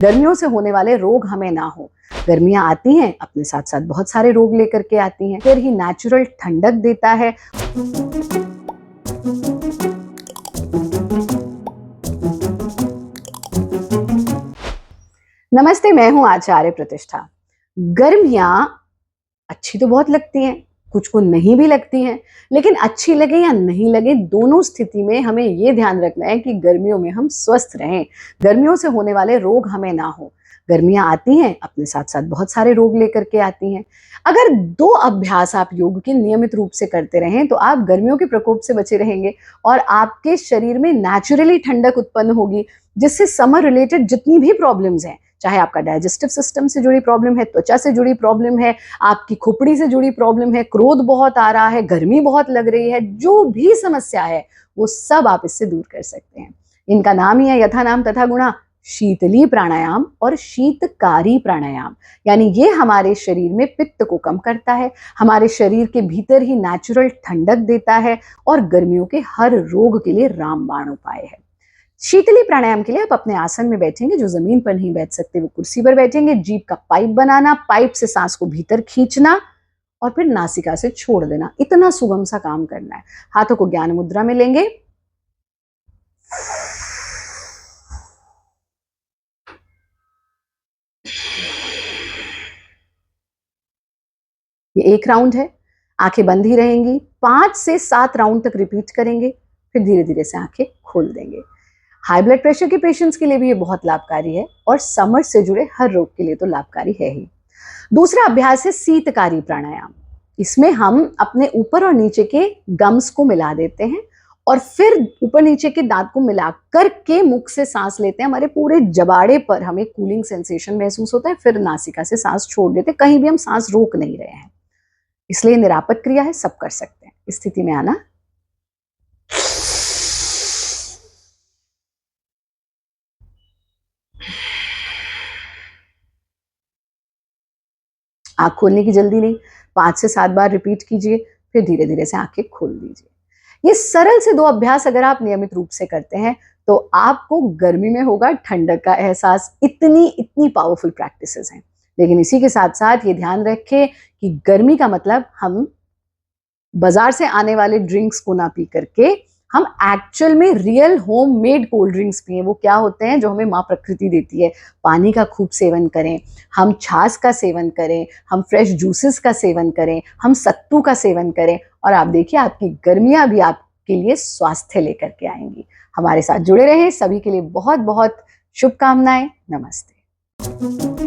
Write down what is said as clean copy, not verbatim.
गर्मियों से होने वाले रोग हमें ना हो। गर्मियां आती हैं अपने साथ साथ बहुत सारे रोग लेकर के आती हैं, फिर ही नेचुरल ठंडक देता है। नमस्ते, मैं हूं आचार्य प्रतिष्ठा। गर्मियां अच्छी तो बहुत लगती हैं, कुछ को नहीं भी लगती हैं, लेकिन अच्छी लगे या नहीं लगे, दोनों स्थिति में हमें ये ध्यान रखना है कि गर्मियों में हम स्वस्थ रहें, गर्मियों से होने वाले रोग हमें ना हो। गर्मियां आती हैं अपने साथ साथ बहुत सारे रोग लेकर के आती हैं। अगर 2 अभ्यास आप योग के नियमित रूप से करते रहें तो आप गर्मियों के प्रकोप से बचे रहेंगे और आपके शरीर में नेचुरली ठंडक उत्पन्न होगी, जिससे समर रिलेटेड जितनी भी प्रॉब्लम्स हैं, चाहे आपका डाइजेस्टिव सिस्टम से जुड़ी प्रॉब्लम है, त्वचा से जुड़ी प्रॉब्लम है, आपकी खोपड़ी से जुड़ी प्रॉब्लम है, क्रोध बहुत आ रहा है, गर्मी बहुत लग रही है, जो भी समस्या है वो सब आप इससे दूर कर सकते हैं। इनका नाम ही है यथा नाम तथा गुणा, शीतली प्राणायाम और शीतकारी प्राणायाम। यानी ये हमारे शरीर में पित्त को कम करता है, हमारे शरीर के भीतर ही नेचुरल ठंडक देता है और गर्मियों के हर रोग के लिए रामबाण उपाय है। शीतली प्राणायाम के लिए आप अपने आसन में बैठेंगे, जो जमीन पर नहीं बैठ सकते वो कुर्सी पर बैठेंगे। जीभ का पाइप बनाना, पाइप से सांस को भीतर खींचना और फिर नासिका से छोड़ देना, इतना सुगम सा काम करना है। हाथों को ज्ञान मुद्रा में लेंगे, ये 1 राउंड है। आंखें बंद ही रहेंगी, 5 से 7 राउंड तक रिपीट करेंगे, फिर धीरे धीरे से आंखें खोल देंगे। हाई ब्लड प्रेशर के पेशेंट्स के लिए भी ये बहुत लाभकारी है और समर से जुड़े हर रोग के लिए तो लाभकारी है ही। दूसरा अभ्यास है शीतकारी प्राणायाम। इसमें हम अपने ऊपर और नीचे के गम्स को मिला देते हैं और फिर ऊपर नीचे के दांत को मिला करके मुख से सांस लेते हैं। हमारे पूरे जबाड़े पर हमें कूलिंग सेंसेशन महसूस होता है, फिर नासिका से सांस छोड़ देते हैं। कहीं भी हम सांस रोक नहीं रहे हैं, इसलिए निरापद क्रिया है, सब कर सकते हैं। इस स्थिति में आना, आंख खोलने की जल्दी नहीं, 5 से 7 बार रिपीट कीजिए, फिर धीरे धीरे से आंखें खोल दीजिए। ये सरल से 2 अभ्यास अगर आप नियमित रूप से करते हैं तो आपको गर्मी में होगा ठंडक का एहसास। इतनी पावरफुल प्रैक्टिसेस हैं। लेकिन इसी के साथ साथ ये ध्यान रखें कि गर्मी का मतलब हम बाजार से आने वाले ड्रिंक्स को ना पी करके हम एक्चुअल में real home made cold drinks पिए। वो क्या होते हैं, जो हमें माँ प्रकृति देती है। पानी का खूब सेवन करें, हम छाछ का सेवन करें, हम फ्रेश जूसेस का सेवन करें, हम सत्तू का सेवन करें और आप देखिए आपकी गर्मियां भी आपके लिए स्वास्थ्य लेकर के आएंगी। हमारे साथ जुड़े रहें। सभी के लिए बहुत बहुत शुभकामनाएं। नमस्ते।